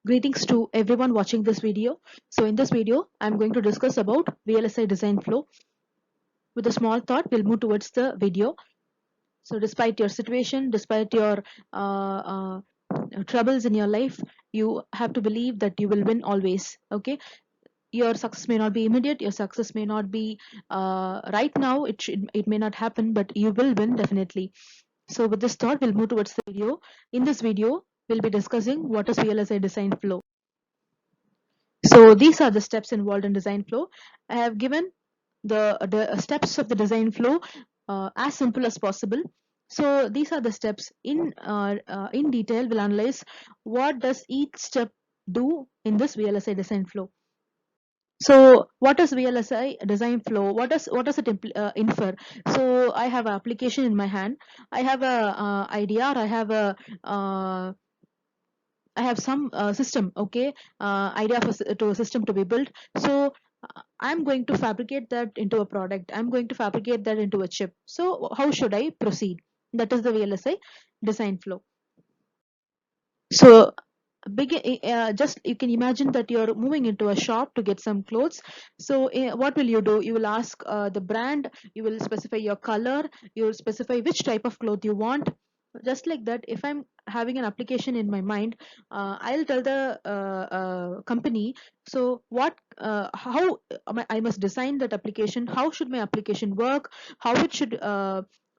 Greetings to everyone watching this video. So in this video, I'm going to discuss about VLSI design flow. With a small thought, we'll move towards the video. So despite your situation, despite your troubles in your life, you have to believe that you will win always. Okay, your success may not be immediate, your success may not be right now. It may not happen, but you will win definitely. So with this thought, we'll move towards the video. In this video, we'll be discussing what is VLSI design flow. So these are the steps involved in design flow. I have given the steps of the design flow as simple as possible. So these are the steps in detail. We'll analyze what does each step do in this VLSI design flow. So what is VLSI design flow? What does it infer? So I have an application in my hand. I have a idea, or uh, I have some system, okay, idea to a system to be built. So I'm going to fabricate that into a product. I'm going to fabricate that into a chip. So how should I proceed? That is the VLSI design flow. So just you can imagine that you're moving into a shop to get some clothes. So what will you do? You will ask the brand, you will specify your color, you will specify which type of cloth you want. Just like that, if I'm having an application in my mind, I'll tell the company, so how I must design that application, how should my application work, how it should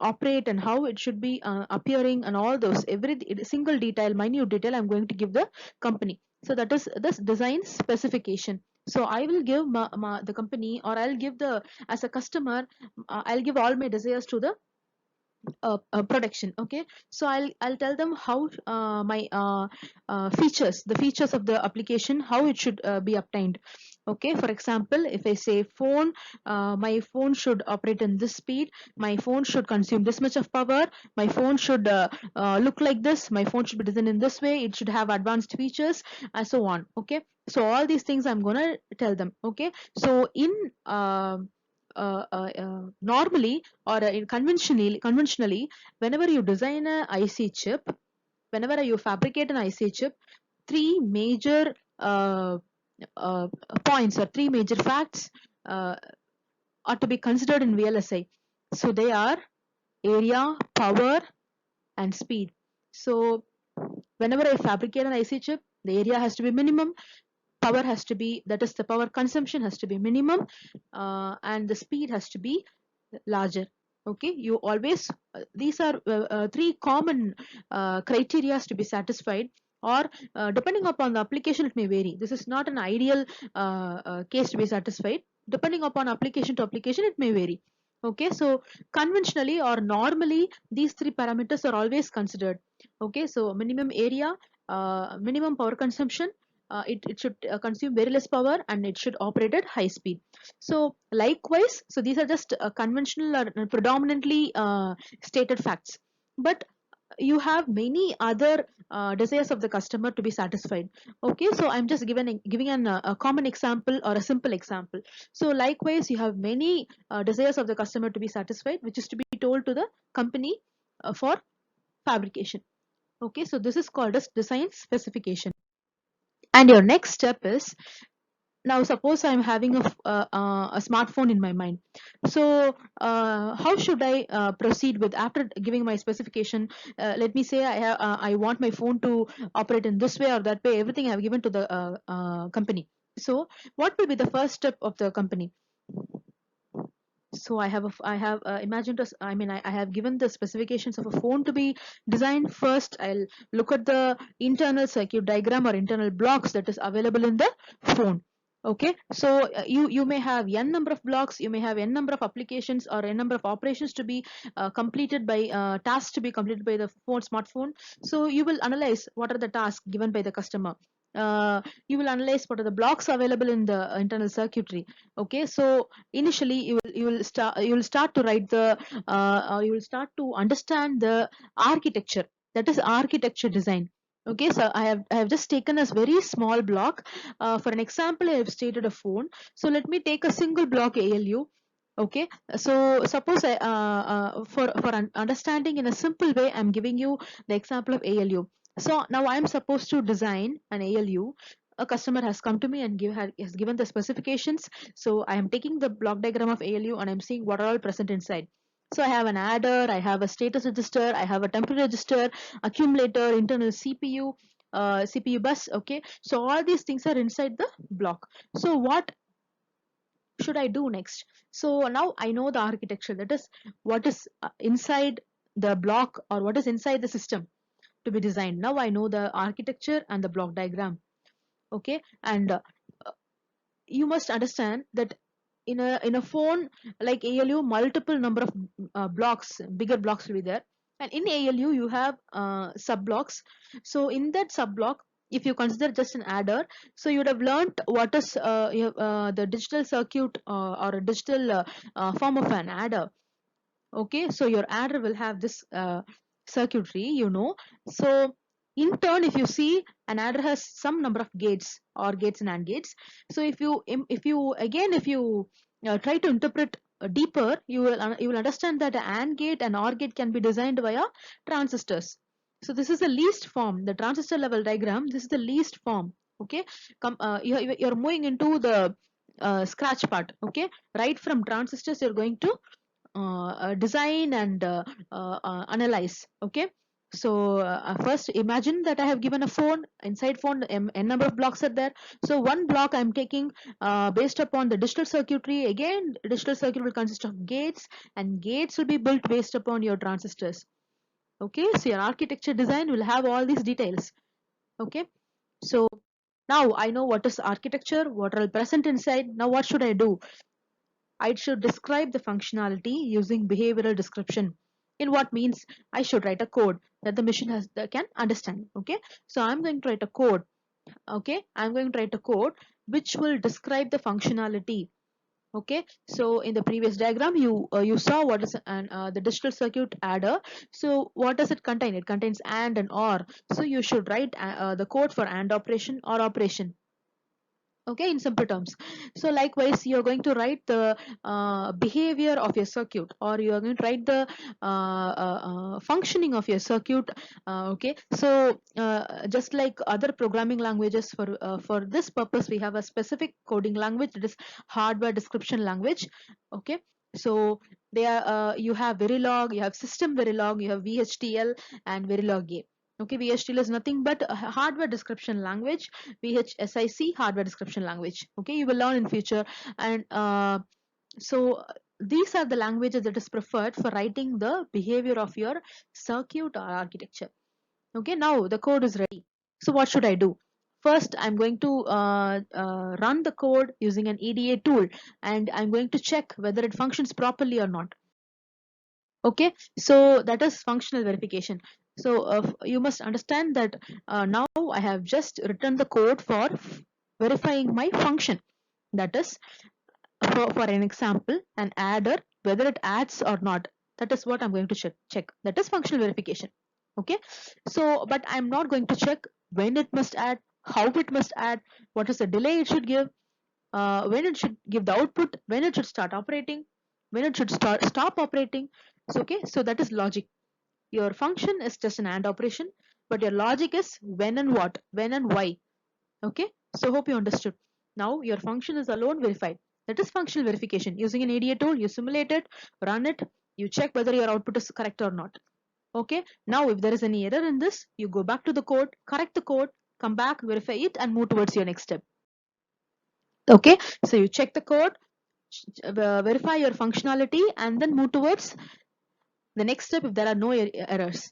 operate, and how it should be appearing, and all those every single detail, minute detail, I'm going to give the company. So that is this design specification. So I will give the company, or I'll give the, as a customer, I'll give all my desires to the production. Okay, so I'll tell them how my features, the features of the application, how it should be obtained. Okay, for example, if I say phone, my phone should operate in this speed, my phone should consume this much of power, my phone should look like this, my phone should be designed in this way, it should have advanced features, and so on. Okay, so all these things I'm gonna tell them. Okay, so in normally, or in conventionally, whenever you design a IC chip, whenever you fabricate an IC chip, three major uh, points, or three major facts uh, are to be considered in VLSI. So they are area, power, and speed. So whenever I fabricate an IC chip, the area has to be minimum, power has to be, that is the power consumption has to be minimum, and the speed has to be larger. Okay, you always these are three common criteria to be satisfied, or depending upon the application it may vary. This is not an ideal case to be satisfied. Depending upon application to application it may vary. Okay, so conventionally or normally these three parameters are always considered. Okay, so minimum area, minimum power consumption, it should consume very less power, and it should operate at high speed. So likewise, so these are just conventional or predominantly stated facts, but you have many other desires of the customer to be satisfied. Okay, so I'm just giving a common example, or a simple example. So likewise, you have many desires of the customer to be satisfied, which is to be told to the company for fabrication. Okay, so this is called as design specification. And your next step is, now suppose I'm having a smartphone in my mind. So how should I proceed with, after giving my specification? Let me say I want my phone to operate in this way or that way, everything I have given to the company. So what will be the first step of the company? So I have imagined us, I mean, I have given the specifications of a phone to be designed. First I'll look at the internal circuit diagram, or internal blocks that is available in the phone. Okay, so you may have n number of blocks, you may have n number of applications, or n number of operations to be completed by tasks to be completed by the smartphone. So you will analyze what are the tasks given by the customer. You will analyze what are the blocks available in the internal circuitry. Okay, so initially you will start to write the you will start to understand the architecture, that is architecture design. Okay, so I have just taken a very small block. For an example, I have stated a phone. So let me take a single block ALU. Okay, so suppose for understanding in a simple way, I'm giving you the example of ALU. So now I am supposed to design an ALU. A customer has come to me and has given the specifications. So I am taking the block diagram of ALU and I'm seeing what are all present inside. So I have an adder, I have a status register, I have a temporary register, accumulator, internal CPU, CPU bus. Okay, so all these things are inside the block. So what should I do next? So now I know the architecture, that is what is inside the block or what is inside the system to be designed. Now I know the architecture and the block diagram. Okay, and you must understand that in a phone like ALU, multiple number of blocks, bigger blocks will be there, and in ALU you have sub blocks. So in that sub block, if you consider just an adder, so you would have learnt what is the digital circuit or a digital form of an adder. Okay, so your adder will have this circuitry, so in turn, if you see, an adder has some number of gates or gates and AND gates. So if you try to interpret deeper, you will understand that an AND gate and OR gate can be designed via transistors. So this is the least form, the transistor level diagram. This is the least form. Okay, you're moving into the scratch part. Okay, right from transistors you're going to design and analyze. Okay, so first imagine that I have given a phone. Inside phone, n number of blocks are there. So one block I'm taking based upon the digital circuitry. Again, digital circuit will consist of gates, and gates will be built based upon your transistors. Okay, so your architecture design will have all these details. Okay, so now I know what is architecture, what are present inside. Now what should I do? I should describe the functionality using behavioral description. In what means I should write a code that the machine can understand. Okay, so I'm going to write a code. Okay, I'm going to write a code which will describe the functionality. Okay, so in the previous diagram you saw what is the digital circuit adder. So what does it contain? It contains AND and OR. So you should write the code for AND operation or operation. Okay, in simple terms. So likewise you're going to write the behavior of your circuit, or you're going to write the functioning of your circuit. Okay, so just like other programming languages, for this purpose we have a specific coding language, that is hardware description language. Okay, so you have Verilog, you have system Verilog, you have VHDL and Verilog A. Okay, VHDL is nothing but a hardware description language. VHSIC, hardware description language. Okay, you will learn in future. And so these are the languages that is preferred for writing the behavior of your circuit or architecture. Okay, now the code is ready. So what should I do? First, I'm going to run the code using an EDA tool, and I'm going to check whether it functions properly or not. Okay, so that is functional verification. So you must understand that now I have just written the code for verifying my function. That is, for an example, an adder, whether it adds or not, that is what I'm going to check. That is functional verification. Okay, so but I'm not going to check when it must add, how it must add, what is the delay it should give, when it should give the output, when it should start operating, when it should stop operating. So okay, so that is logic. Your function is just an AND operation, but your logic is when and what, when and why. Okay, so hope you understood. Now your function is alone verified. That is functional verification. Using an EDA tool, you simulate it, run it, you check whether your output is correct or not. Okay, now if there is any error in this, you go back to the code, correct the code, come back, verify it, and move towards your next step. Okay, so you check the code, verify your functionality, and then move towards the next step if there are no errors.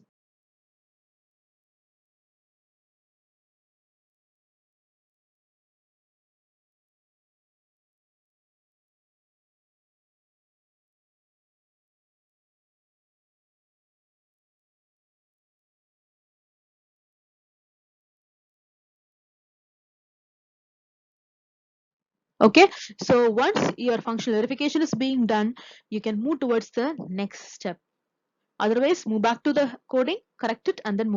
Okay, so once your functional verification is being done, you can move towards the next step. Otherwise, move back to the coding, correct it, and then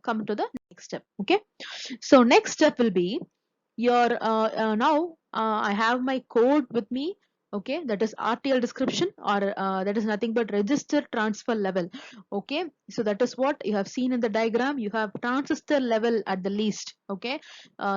come to the next step. Okay, so next step will be your now I have my code with me. Okay, that is RTL description, or that is nothing but register transfer level. Okay, so that is what you have seen in the diagram. You have transistor level at the least. Okay,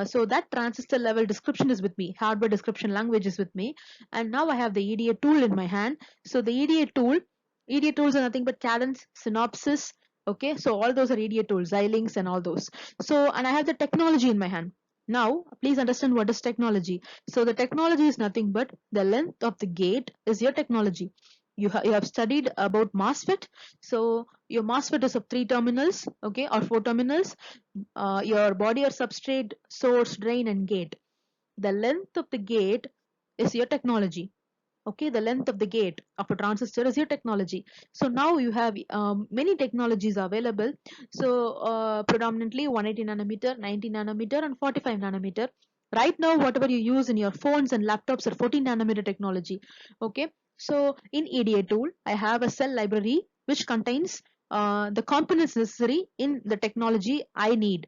so that transistor level description is with me, hardware description language is with me, and now I have the EDA tool in my hand. So the EDA tools are nothing but Cadence, Synopsys. Okay, so all those are EDA tools, Xilinx and all those. So, and I have the technology in my hand. Now please understand what is technology. So the technology is nothing but the length of the gate is your technology. You have studied about MOSFET. So your MOSFET is of 3 terminals, okay, or 4 terminals. Your body or substrate, source, drain, and gate. The length of the gate is your technology. Okay, the length of the gate of a transistor is your technology. So now you have many technologies available. So predominantly 180 nanometer, 90 nanometer, and 45 nanometer. Right now whatever you use in your phones and laptops are 14 nanometer technology. Okay, so in EDA tool I have a cell library which contains the components necessary in the technology I need.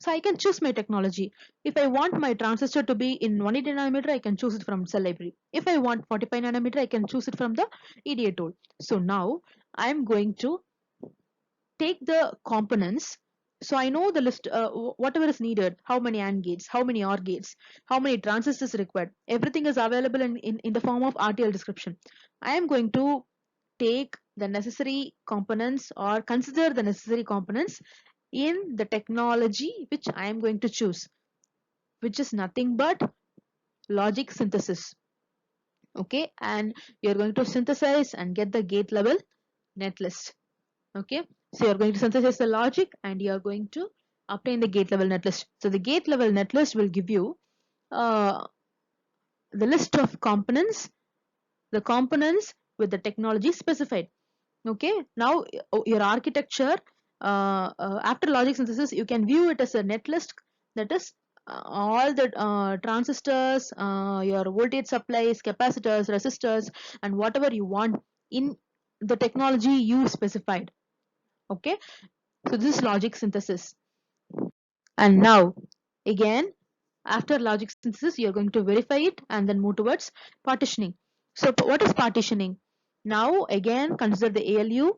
So I can choose my technology. If I want my transistor to be in 180 nanometer, I can choose it from cell library. If I want 45 nanometer, I can choose it from the EDA tool. So now I'm going to take the components. So I know the list, whatever is needed, how many AND gates, how many OR gates, how many transistors required. Everything is available in the form of RTL description. I am going to take the necessary components or consider the necessary components in the technology which I am going to choose, which is nothing but logic synthesis. Okay, and you're going to synthesize and get the gate level netlist. Okay, so you're going to synthesize the logic and you're going to obtain the gate level netlist. So the gate level netlist will give you uh, the list of components, the components with the technology specified. Okay, now your architecture, after logic synthesis you can view it as a netlist. That is all the transistors, your voltage supplies, capacitors, resistors, and whatever you want in the technology you specified. Okay, so this is logic synthesis. And now again, after logic synthesis you're going to verify it and then move towards partitioning. So what is partitioning? Now again consider the ALU.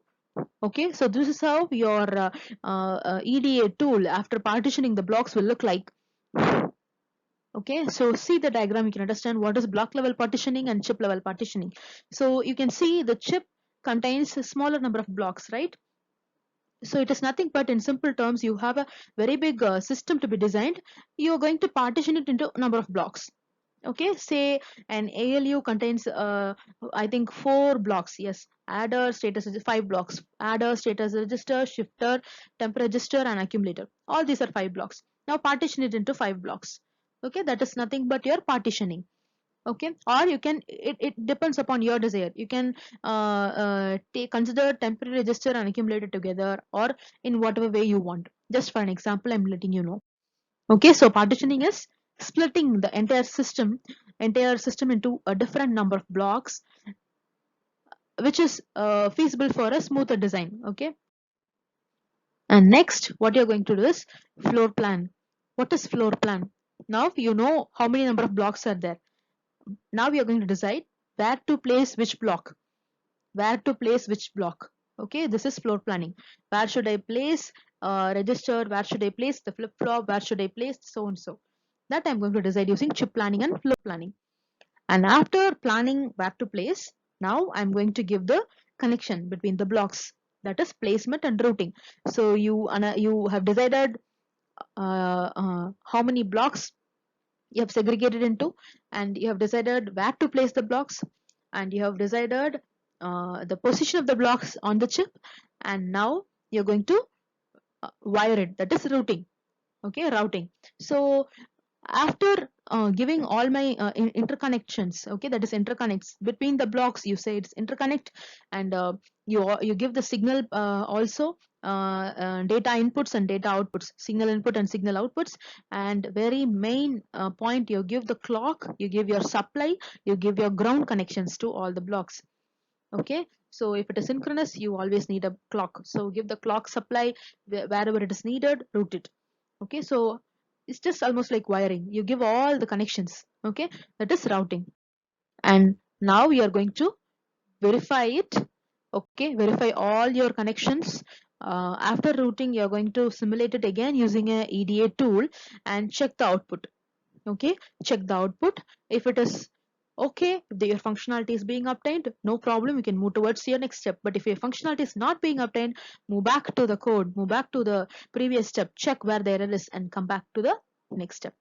Okay, so this is how your EDA tool after partitioning the blocks will look like. Okay, so see the diagram, you can understand what is block level partitioning and chip level partitioning. So you can see the chip contains a smaller number of blocks, right? So it is nothing but, in simple terms, you have a very big system to be designed. You are going to partition it into a number of blocks. Okay, say an ALU contains I think 4 blocks. Yes, adder, status, 5 blocks. Adder, status register, shifter, temp register, and accumulator. All these are 5 blocks. Now partition it into 5 blocks. Okay, that is nothing but your partitioning. Okay, or you can, it depends upon your desire. You can take, consider temporary register and accumulator together, or in whatever way you want. Just for an example I'm letting you know. Okay, so partitioning is splitting the entire system into a different number of blocks, which is feasible for a smoother design. Okay, and next what you're going to do is floor plan. What is floor plan? Now you know how many number of blocks are there. Now we are going to decide where to place which block, where to place which block. Okay, this is floor planning. Where should I place register, where should I place the flip flop, where should I place so and so. That I'm going to decide using chip planning and floor planning. And after planning where to place, now I'm going to give the connection between the blocks, that is placement and routing. So you have decided how many blocks you have segregated into, and you have decided where to place the blocks, and you have decided the position of the blocks on the chip, and now you're going to wire it, that is routing. Okay, routing. So after giving all my interconnections, okay, that is interconnects between the blocks, you say it's interconnect, and you give the signal also, data inputs and data outputs, signal input and signal outputs, and very main point, you give the clock, you give your supply, you give your ground connections to all the blocks. Okay, so if it is synchronous you always need a clock, so give the clock supply wherever it is needed, route it. Okay, so it's just almost like wiring, you give all the connections. Okay, that is routing. And Now we are going to verify it. Okay, verify all your connections. After routing, you're going to simulate it again using a EDA tool and check the output. Okay, check the output. If it is okay, if your functionality is being obtained, no problem, you can move towards your next step. But if your functionality is not being obtained, move back to the code, move back to the previous step, check where the error is and come back to the next step.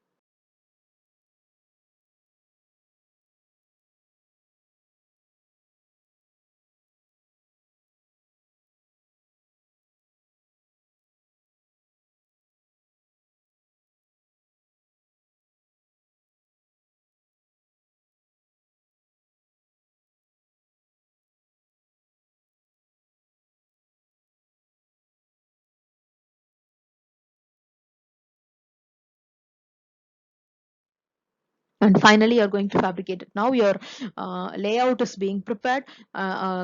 And finally you're going to fabricate it. Now your layout is being prepared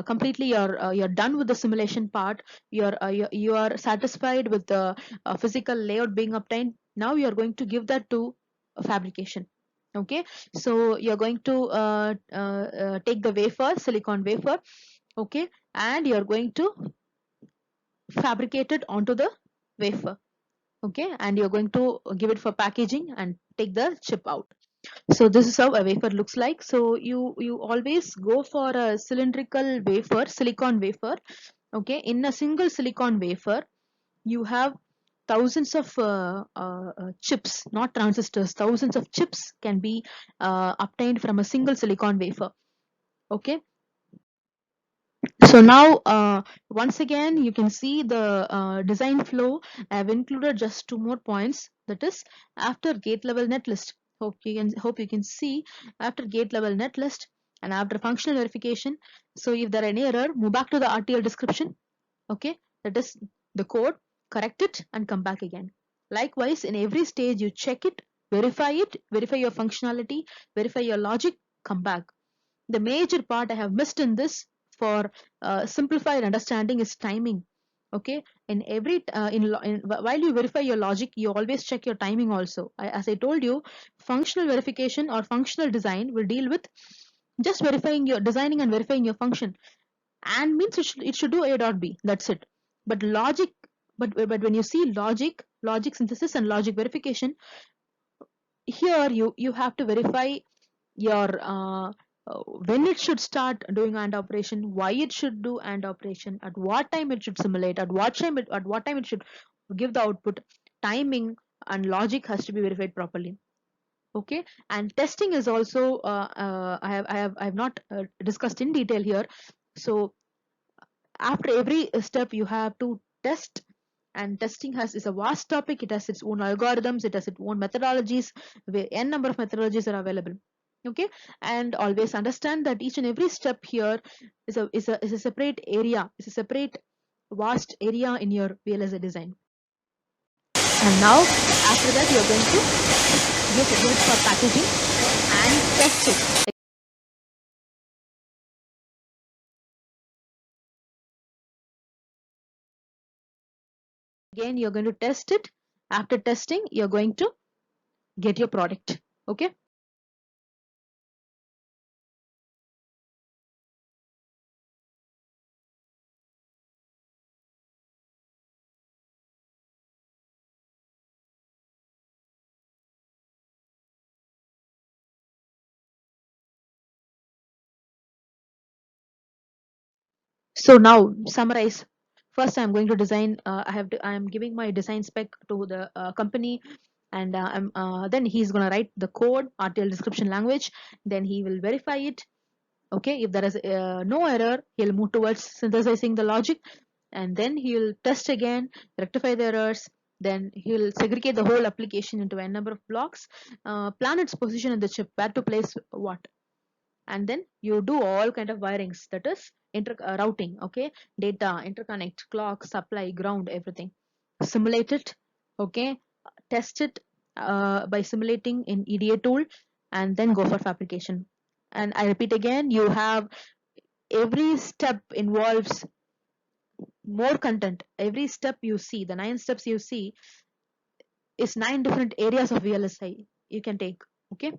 completely. You're done with the simulation part. You are satisfied with the physical layout being obtained. Now you're going to give that to fabrication. Okay, so you're going to take the wafer, silicon wafer. Okay, and you're going to fabricate it onto the wafer. Okay, and you're going to give it for packaging and take the chip out. So this is how a wafer looks like. So you always go for a cylindrical wafer, silicon wafer. Okay, in a single silicon wafer you have thousands of chips, not transistors. Thousands of chips can be obtained from a single silicon wafer. Okay, so now once again you can see the design flow. I have included just two more points, that is after gate level netlist. Hope you can see after gate level netlist and after functional verification. So if there are any error, move back to the RTL description. Okay, that is the code, correct it and come back again. Likewise, in every stage you check it, verify your functionality, verify your logic, come back. The major part I have missed in this for simplified understanding is timing. Okay, in every while you verify your logic, you always check your timing also. As I told you, functional verification or functional design will deal with just verifying your designing and verifying your function, and means it should do A dot B, that's it. But logic, but when you see logic synthesis and logic verification, here you have to verify your when it should start doing AND operation, why it should do AND operation, at what time it should simulate, at what time it should give the output. Timing and logic has to be verified properly. Okay, and testing is also I have not discussed in detail here. So after every step you have to test, and testing has is a vast topic. It has its own algorithms, it has its own methodologies, where n number of methodologies are available. Okay, and always understand that each and every step here is a separate area, is a separate vast area in your VLSI design. And now after that you're going to give it for packaging and test it. Again you're going to test it. After testing you're going to get your product. Okay, so now summarize. First I'm going to design, I am giving my design spec to the company, and then he's going to write the code, RTL description language. Then he will verify it. Okay, if there is no error, he'll move towards synthesizing the logic, and then he'll test again, rectify the errors. Then he'll segregate the whole application into a number of blocks, plan its position in the chip, where to place what, and then you do all kind of wirings, that is routing. Okay, data interconnect, clock, supply, ground, everything. Simulate it. Okay, test it by simulating in EDA tool, and then go for fabrication. And I repeat again, you have every step involves more content. Every step you see, the 9 steps you see, is 9 different areas of VLSI you can take. Okay,